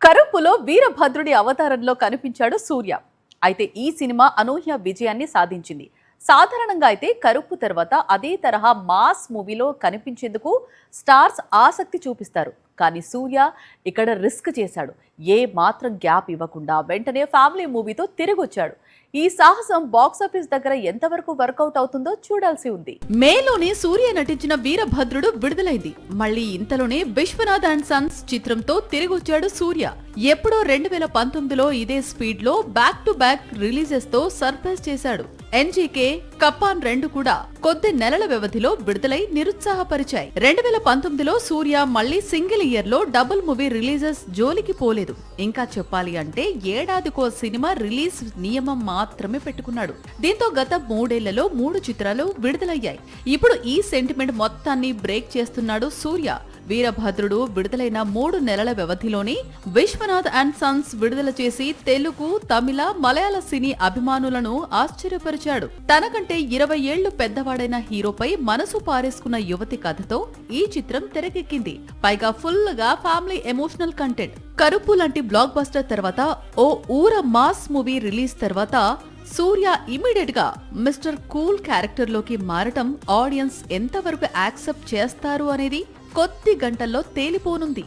కరుప్పులో వీరభద్రుడి అవతారంలో కనిపించాడు సూర్య. అయితే ఈ సినిమా అనూహ్య విజయాన్ని సాధించింది. సాధారణంగా అయితే కరుప్పు తర్వాత అదే తరహా మాస్ మూవీలో కనిపించేందుకు స్టార్స్ ఆసక్తి చూపిస్తారు. కానీ సూర్య ఇక్కడ రిస్క్ చేశాడు. ఏ మాత్రం గ్యాప్ ఇవ్వకుండా వెంటనే ఫ్యామిలీ మూవీతో తిరిగొచ్చాడు. ఈ సాహసం బాక్సాఫీస్ దగ్గర ఎంతవరకు వర్కౌట్ అవుతుందో చూడాల్సి ఉంది. మేలోనే సూర్య నటించిన వీరభద్రుడు విడుదలైంది. మళ్ళీ ఇంతలోనే విశ్వనాథ్ అండ్ సన్స్ చిత్రంతో తిరిగొచ్చాడు సూర్య. ఎప్పుడో 2019లో ఇదే స్పీడ్ లో బ్యాక్ టు బ్యాక్ రిలీజెస్ తో సర్ప్రైజ్ చేశాడు. ఎన్జీకే, కప్పాన్ 2 కూడా కొద్ది నెలల వ్యవధిలో విడుదలై నిరుత్సాహపరిచాయి. 2019లో సూర్య మళ్లీ సింగిల్ ఇయర్ లో డబుల్ మూవీ రిలీజెస్ జోలికి పోలేదు. ఇంకా చెప్పాలి అంటే ఏడాదికో సినిమా రిలీజ్ నియమం మాత్రమే పెట్టుకున్నాడు. దీంతో గత 3 ఏళ్లలో 3 చిత్రాలు విడుదలయ్యాయి. ఇప్పుడు ఈ సెంటిమెంట్ మొత్తాన్ని బ్రేక్ చేస్తున్నాడు సూర్య. వీరభద్రుడు విడుదలైన 3 నెలల వ్యవధిలోనే విశ్వనాథ్ అండ్ సన్స్ విడుదల చేసి తెలుగు, తమిళ, మలయాళ సినీ అభిమానులను ఆశ్చర్యపరిచాడు. తనకంటే 20 ఏళ్లు పెద్దవాడైన హీరోపై మనసు పారేసుకున్న యువతి కథతో ఈ చిత్రం తెరకెక్కింది. పైగా ఫుల్ గా ఫ్యామిలీ ఎమోషనల్ కంటెంట్. కరుపు లాంటి బ్లాక్ బస్టర్ తర్వాత ఓ ఊర మాస్ మూవీ రిలీజ్ తర్వాత సూర్య ఇమీడియట్ గా మిస్టర్ కూల్ క్యారెక్టర్ లోకి మారటం ఆడియన్స్ ఎంతవరకు యాక్సెప్ట్ చేస్తారు అనేది కొద్ది గంటల్లో తేలిపోనుంది.